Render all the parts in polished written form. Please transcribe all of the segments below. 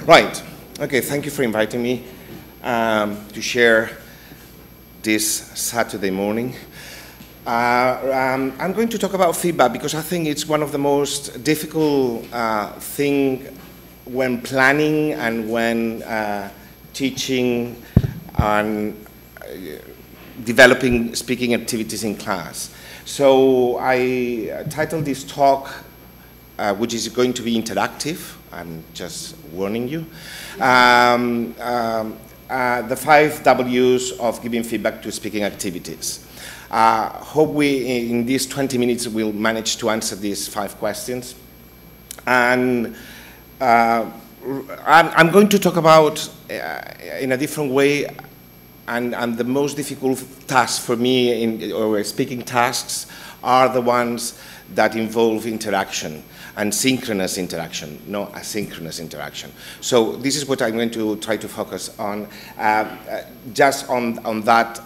Right. Okay, thank you for inviting me to share this Saturday morning. I'm going to talk about feedback because I think it's one of the most difficult things when planning and when teaching and developing speaking activities in class. So I titled this talk, which is going to be interactive. I'm just warning you. The 5 W's of giving feedback to speaking activities. Hope we, in these 20 minutes, will manage to answer these 5 questions. And I'm going to talk about, in a different way, and the most difficult task for me, or speaking tasks, are the ones that involve interaction, and synchronous interaction, not asynchronous interaction. So this is what I'm going to try to focus on, just on that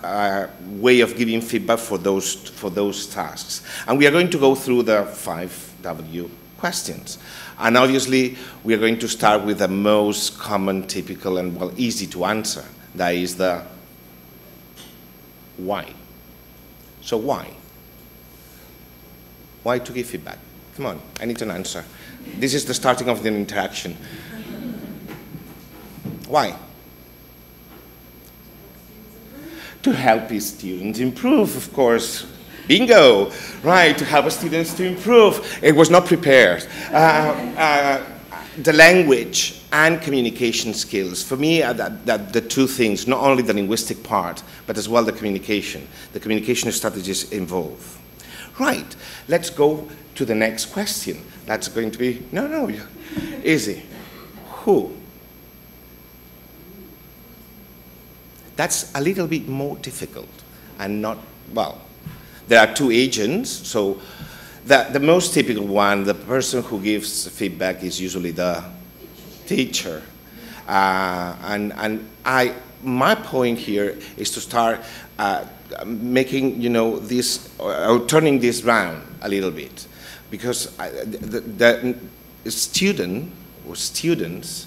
way of giving feedback for those tasks. And we are going to go through the 5 W questions. And obviously, we are going to start with the most common, typical, and well, easy to answer. That is the why. So why? Why to give feedback? Come on, I need an answer. This is the starting of the interaction. Why? To help his students improve, of course. Bingo! Right, to help students to improve. It was not prepared. The language and communication skills. For me, the 2 things, not only the linguistic part, but as well the communication. The communication strategies involved. Right, let's go to the next question. That's going to be, no, easy. Who? That's a little bit more difficult and not, well, there are 2 agents, so the most typical one, the person who gives feedback is usually the teacher. My point here is to start making, this, or turning this round a little bit. Because the student or students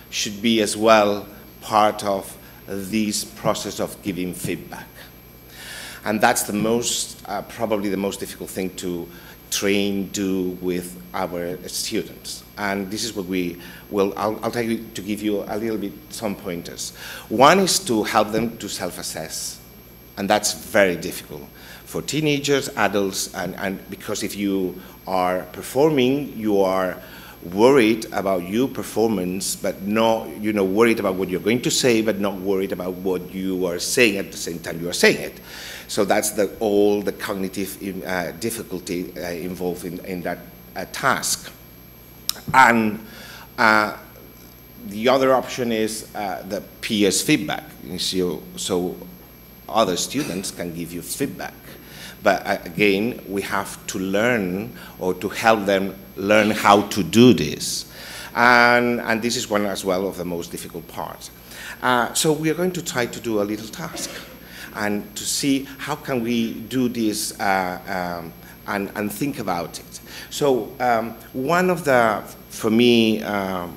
should be as well part of this process of giving feedback. And that's the most, probably the most difficult thing to do with our students. And this is what we will, I'll try to give you a little bit some pointers. One is to help them to self-assess. And that's very difficult for teenagers, adults, and because if you are performing, you are worried about your performance, but not, worried about what you're going to say, but not worried about what you are saying at the same time you are saying it. So that's all the cognitive difficulty involved in that task. And the other option is the peers feedback. So other students can give you feedback. But again, we have to learn or to help them learn how to do this. And this is one as well of the most difficult parts. So we are going to try to do a little task and to see how can we do this and think about it. So one of the, for me, a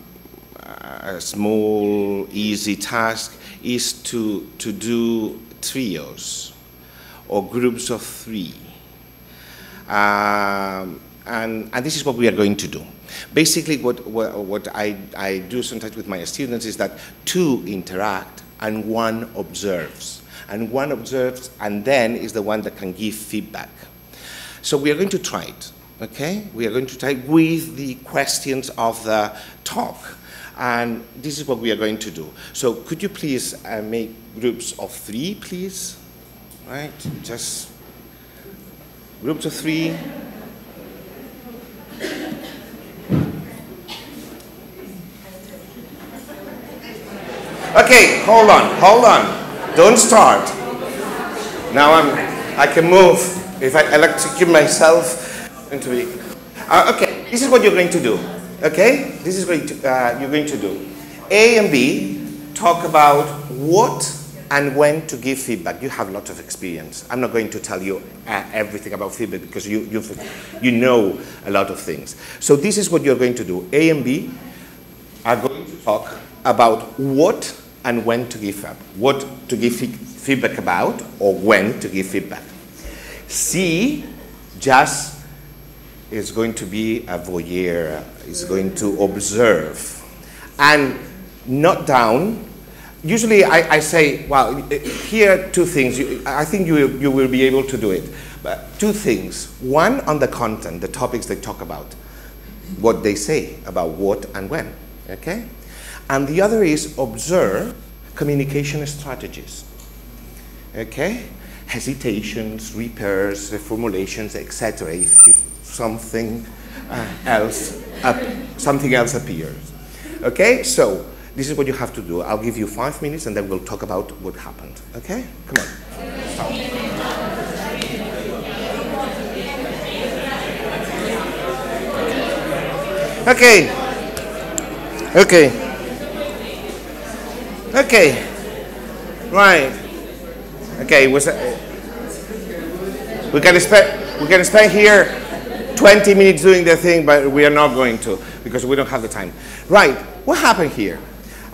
small, easy task is to do trios or groups of 3. And this is what we are going to do. Basically, what I do sometimes with my students is that 2 interact and 1 observes. And 1 observes and then is the one that can give feedback. So we are going to try it, okay? We are going to try with the questions of the talk. And this is what we are going to do. So could you please make groups of 3, please? Right, just groups of 3. Okay, hold on. Don't start. Now I can move. If I electrocute myself into it. Okay, this is what you're going to do. Okay, this is what you're going to do. A and B talk about what and when to give feedback. You have lots of experience. I'm not going to tell you everything about feedback because you know a lot of things. So this is what you're going to do. A and B are going to talk about what and when to give feedback. What to give feedback about or when to give feedback. C just is going to be a voyeur, is going to observe. And not down. Usually I say, well, here are two things. I think you will be able to do it. But two things. One, on the content, the topics they talk about, what they say about what and when, okay? And the other is observe communication strategies, okay? Hesitations, repairs, reformulations, etc. If something else appears, okay? So this is what you have to do. I'll give you 5 minutes and then we'll talk about what happened. Okay? Come on. Start. Okay. Right. Okay. We're gonna spend here 20 minutes doing the thing, but we are not going to because we don't have the time. Right. What happened here?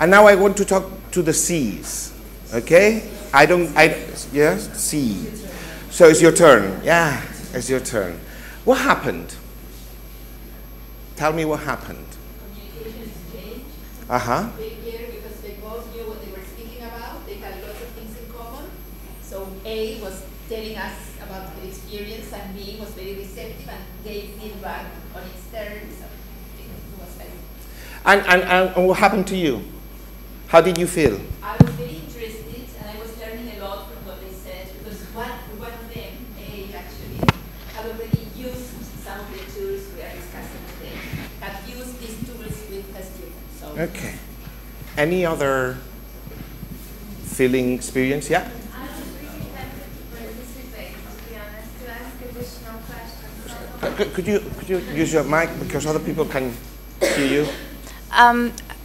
And now I want to talk to the C's, okay? Yes, C. So it's your turn. Yeah, it's your turn. What happened? Tell me what happened. Communication exchange. Uh-huh. Because they both knew what they were speaking about. They had lots of things in common. So A was telling us about the experience and B was very receptive and gave feedback on its terms. It was very... And what happened to you? How did you feel? I was very interested and I was learning a lot from what they said because one of them, A actually, had already used some of the tools we are discussing today, had used these tools with her students. So. Okay. Any other feeling experience? Yeah? I was really tempted to participate, to be honest, to ask additional questions. Could you use your mic because other people can hear you?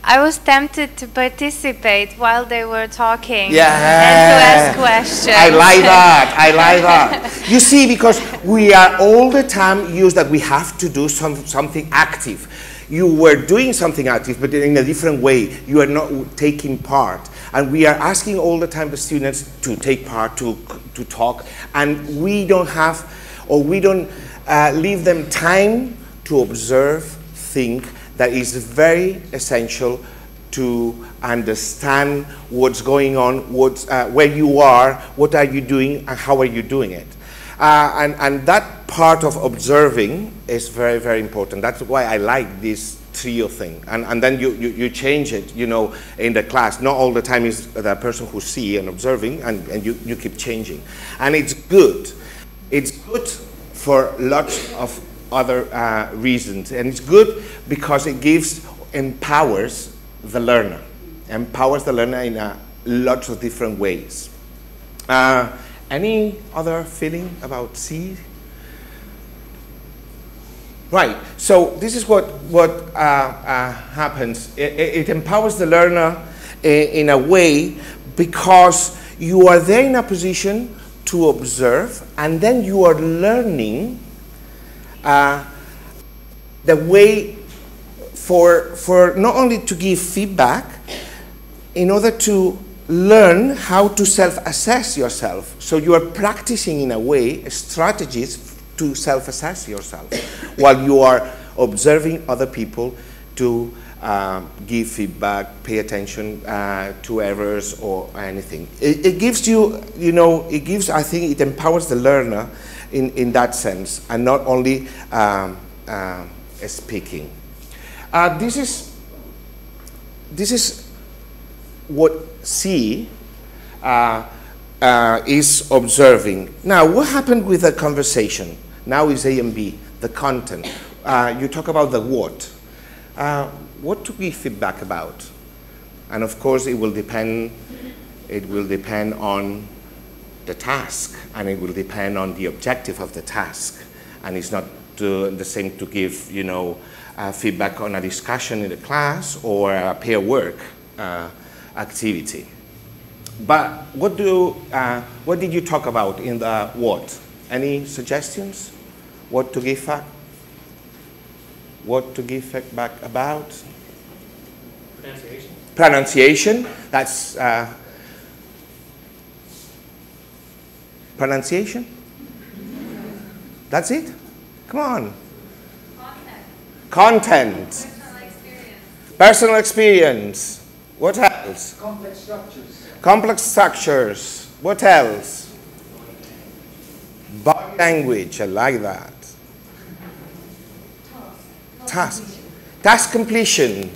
I was tempted to participate while they were talking yeah. and to ask questions. I like that. You see, because we are all the time used that we have to do something active. You were doing something active, but in a different way. You are not taking part. And we are asking all the time the students to take part, to talk. And we don't have, or we don't leave them time to observe, think, that is very essential to understand what's going on, where you are, what are you doing, and how are you doing it. And that part of observing is very, very important. That's why I like this trio thing. And then you change it, you know, in the class. Not all the time is the person who see and observing, and you keep changing. And it's good. It's good for lots of other reasons, and it's good because it empowers the learner in lots of different ways. Any other feeling about C? Right, so this is what happens. It empowers the learner in a way because you are there in a position to observe, and then you are learning the way for not only to give feedback, in order to learn how to self-assess yourself. So you are practicing in a way strategies to self-assess yourself while you are observing other people to give feedback, pay attention to errors or anything. It gives you, I think it empowers the learner in that sense, and not only speaking. This is what C is observing. Now, what happened with the conversation? Now is A and B, the content. You talk about the what. What to give feedback about? And of course, it will depend on the task, and it will depend on the objective of the task. And it's not the same to give, feedback on a discussion in the class or a peer work activity. But what did you talk about in the what? Any suggestions? What to give back? What to give feedback about? Pronunciation. Pronunciation. That's pronunciation. That's it. Come on. Content. Personal experience. Personal experience. What else? Complex structures. Complex structures. What else? Body language. I like that. Task. Task completion.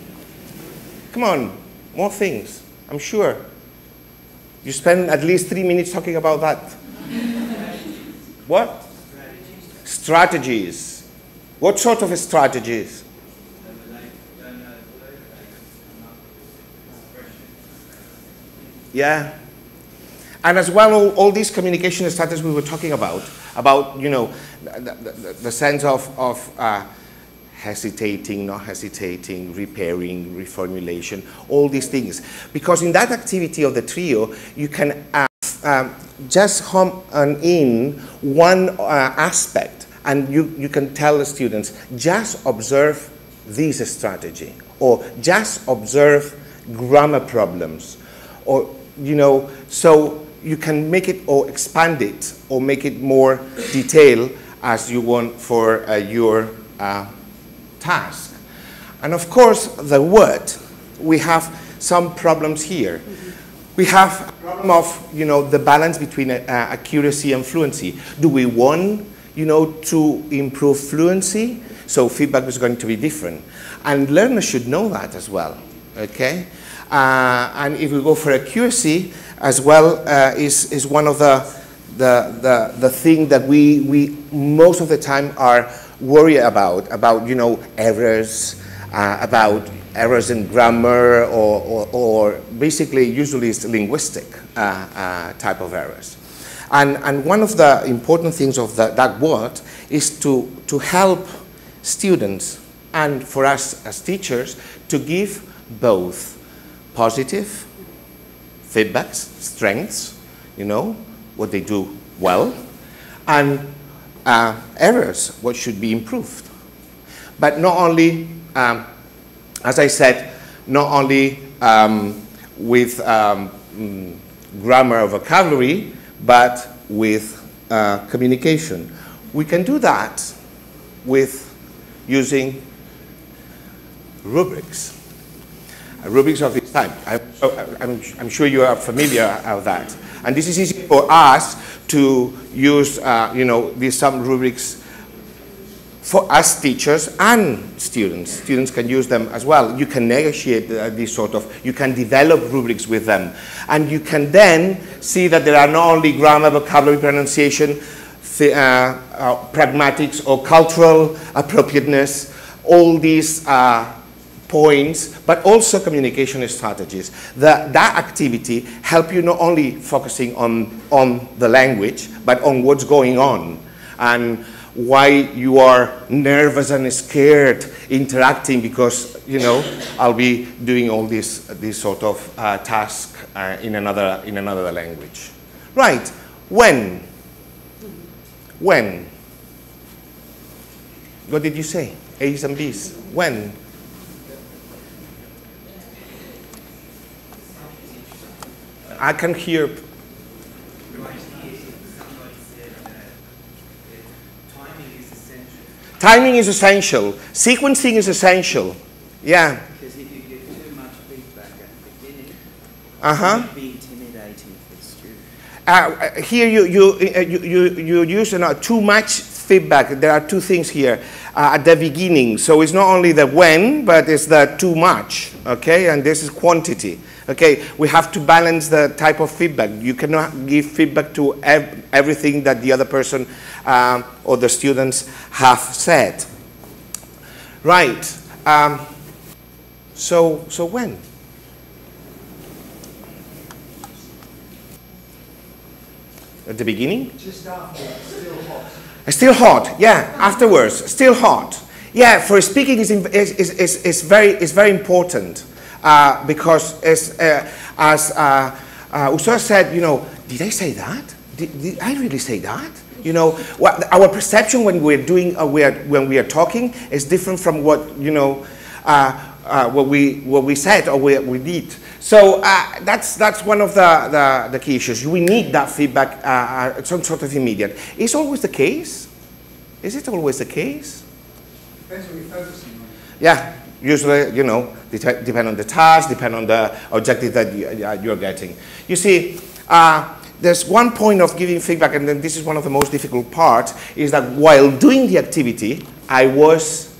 Come on. More things. I'm sure. You spend at least 3 minutes talking about that. What? Strategies. What sort of strategies? Yeah. And as well, all these communication strategies we were talking about, you know, the sense of hesitating, not hesitating, repairing, reformulation, all these things. Because in that activity of the trio, you can just hone in one aspect, and you can tell the students, just observe this strategy, or just observe grammar problems, or, you know, so you can make it or expand it or make it more detailed as you want for your task. And of course, the word, we have some problems here. We have a problem of, you know, the balance between accuracy and fluency. Do we want, you know, to improve fluency? So feedback is going to be different. And learners should know that as well, okay? And if we go for accuracy as well, is one of the thing that we most of the time are worried about, you know, errors, about errors in grammar, or basically usually it's linguistic type of errors. And one of the important things of that word is to help students and for us as teachers to give both positive feedbacks, strengths, you know, what they do well, and errors, what should be improved. But not only, as I said, not only with grammar or vocabulary, but with communication. We can do that with using rubrics. Rubrics of this type. I'm sure you are familiar with that. And this is easy for us to use, you know, some rubrics for us teachers and students. Students can use them as well. You can negotiate this sort of, you can develop rubrics with them. And you can then see that there are not only grammar, vocabulary, pronunciation, pragmatics or cultural appropriateness, all these points, but also communication strategies. That activity help you not only focusing on the language, but on what's going on and why you are nervous and scared interacting, because, you know, I'll be doing all this sort of task in another language. Right. When? What did you say? A's and B's. When? I can hear. Timing is essential. Sequencing is essential. Yeah. Because if you give too much feedback at the beginning, it might be intimidating for the student. Here you use too much feedback. There are two things here at the beginning. So it's not only the when, but it's the too much. Okay, and this is quantity. Okay, we have to balance the type of feedback. You cannot give feedback to everything that the other person or the students have said. Right. So when? At the beginning? Just after, still hot. Still hot, yeah, afterwards, still hot. Yeah, for speaking is very important. Because as Ursula said, you know, did I say that? Did I really say that? You know, our perception when we're doing, when we are talking is different from what, you know, what we said or what we did. So that's one of the key issues. We need that feedback, some sort of immediate. Is always the case? Is it always the case? Depends what you're focusing on. Yeah, usually, you know, depend on the task, depend on the objective that you're getting. You see, there's one point of giving feedback, and then this is one of the most difficult parts, is that while doing the activity, I was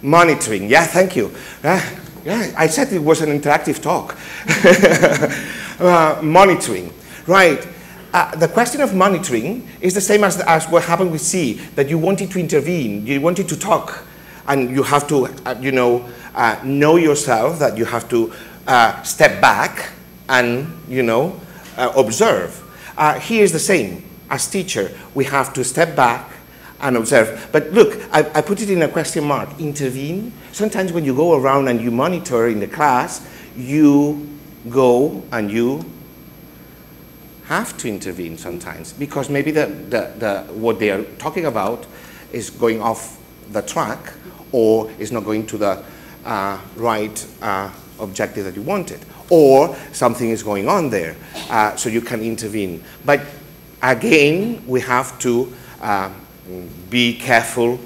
monitoring. Yeah, thank you. Yeah, I said it was an interactive talk. Monitoring, right. The question of monitoring is the same as what happened with C, that you wanted to intervene, you wanted to talk, and you have to, you know yourself, that you have to step back and, you know, observe. Here is the same. As teacher, we have to step back and observe. But look, I put it in a question mark. Intervene. Sometimes when you go around and you monitor in the class, you go and you have to intervene sometimes, because maybe what they are talking about is going off the track, or is not going to the right objective that you wanted, or something is going on there, so you can intervene. But again, we have to be careful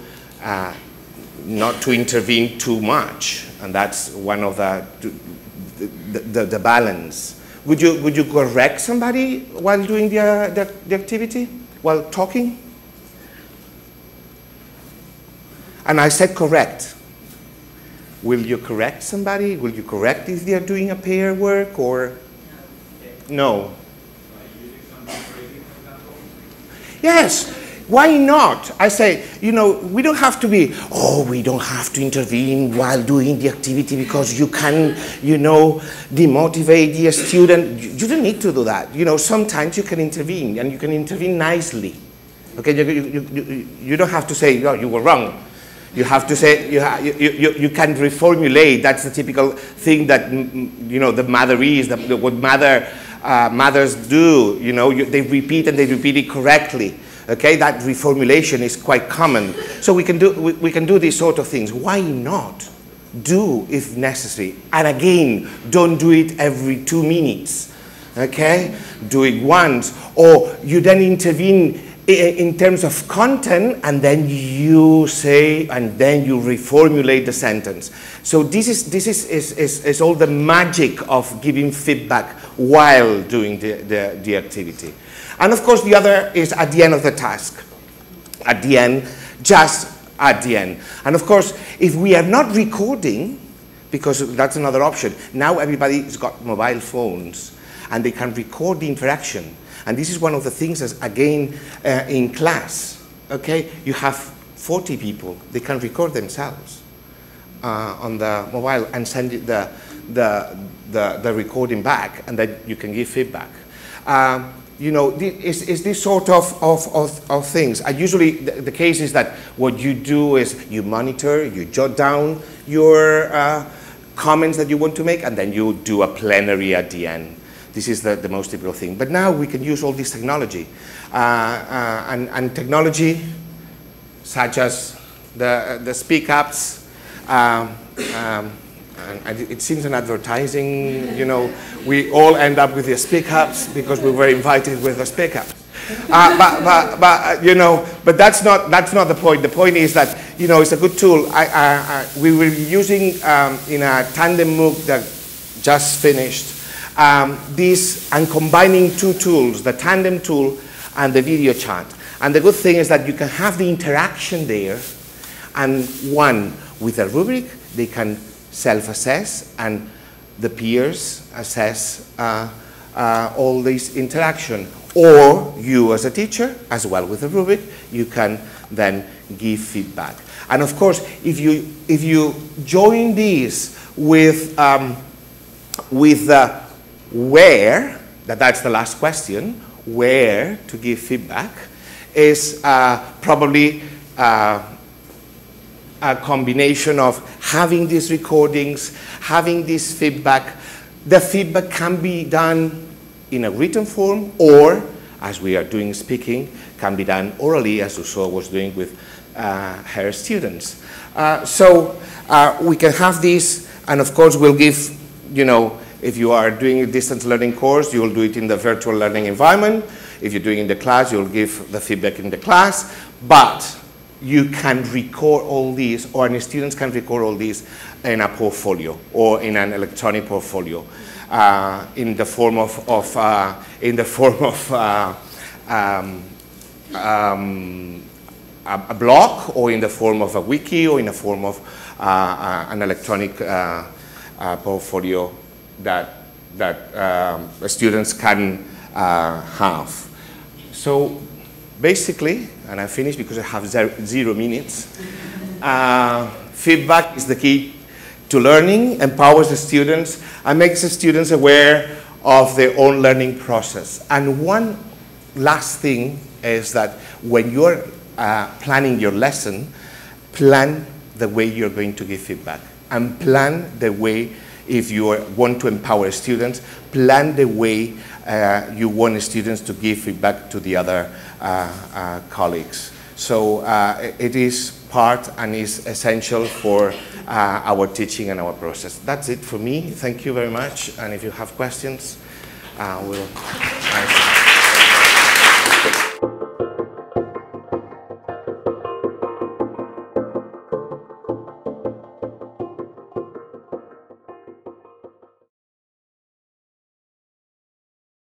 not to intervene too much, and that's one of the balance. Would you correct somebody while doing the activity, while talking? And I said correct. Will you correct somebody? Will you correct if they are doing a pair work, or no? Yes. Why not? I say, you know, we don't have to be, we don't have to intervene while doing the activity because you can, you know, demotivate the student. You don't need to do that. You know, sometimes you can intervene, and you can intervene nicely. Okay, you don't have to say, no, you were wrong. You have to say, you can reformulate. That's the typical thing that, you know, the motherese, what mothers do. You know, they repeat, and they repeat it correctly. Okay, that reformulation is quite common. So we can do these sort of things. Why not do if necessary? And again, don't do it every 2 minutes. Okay, do it once, or you then intervene in terms of content, and then you say, and then you reformulate the sentence. So this is all the magic of giving feedback while doing the activity. And of course, the other is at the end of the task. At the end, just at the end. And of course, if we are not recording, because that's another option, now everybody's got mobile phones, and they can record the interaction. And this is one of the things, as again, in class, okay? You have 40 people, they can record themselves on the mobile and send it the recording back, and then you can give feedback. You know, it's this sort of things. Usually the case is that what you do is you monitor, you jot down your comments that you want to make, and then you do a plenary at the end. This is the most typical thing. But now we can use all this technology. And technology, such as the speak-ups, and it seems an advertising, you know, we all end up with the speak-ups because we were invited with the speak-ups. But you know, but that's not the point. The point is that, you know, it's a good tool. We were using in a tandem MOOC that just finished this, and combining 2 tools, the tandem tool and the video chat. And the good thing is that you can have the interaction there, and one with a rubric, they can self-assess, and the peers assess all this interaction. Or you as a teacher, as well with a rubric, you can then give feedback. And of course, if you join these with where, that's the last question, where to give feedback, is probably a combination of having these recordings, having this feedback. The feedback can be done in a written form, or, as we are doing speaking, can be done orally, as Ursula was doing with her students. So we can have this, and of course we'll give, you know, if you are doing a distance learning course, you will do it in the virtual learning environment. If you're doing it in the class, you'll give the feedback in the class. But you can record all these, or the students can record all these in a portfolio or in an electronic portfolio, in the form of a blog, or in the form of a wiki, or in the form of an electronic portfolio that students can have. So basically, and I finish because I have 0 minutes, feedback is the key to learning, empowers the students, and makes the students aware of their own learning process. And one last thing is that when you're planning your lesson, plan the way you're going to give feedback, and plan the way, if you want to empower students, plan the way you want students to give feedback to the other colleagues. So it is part and is essential for our teaching and our process. That's it for me. Thank you very much. And if you have questions, we'll answer.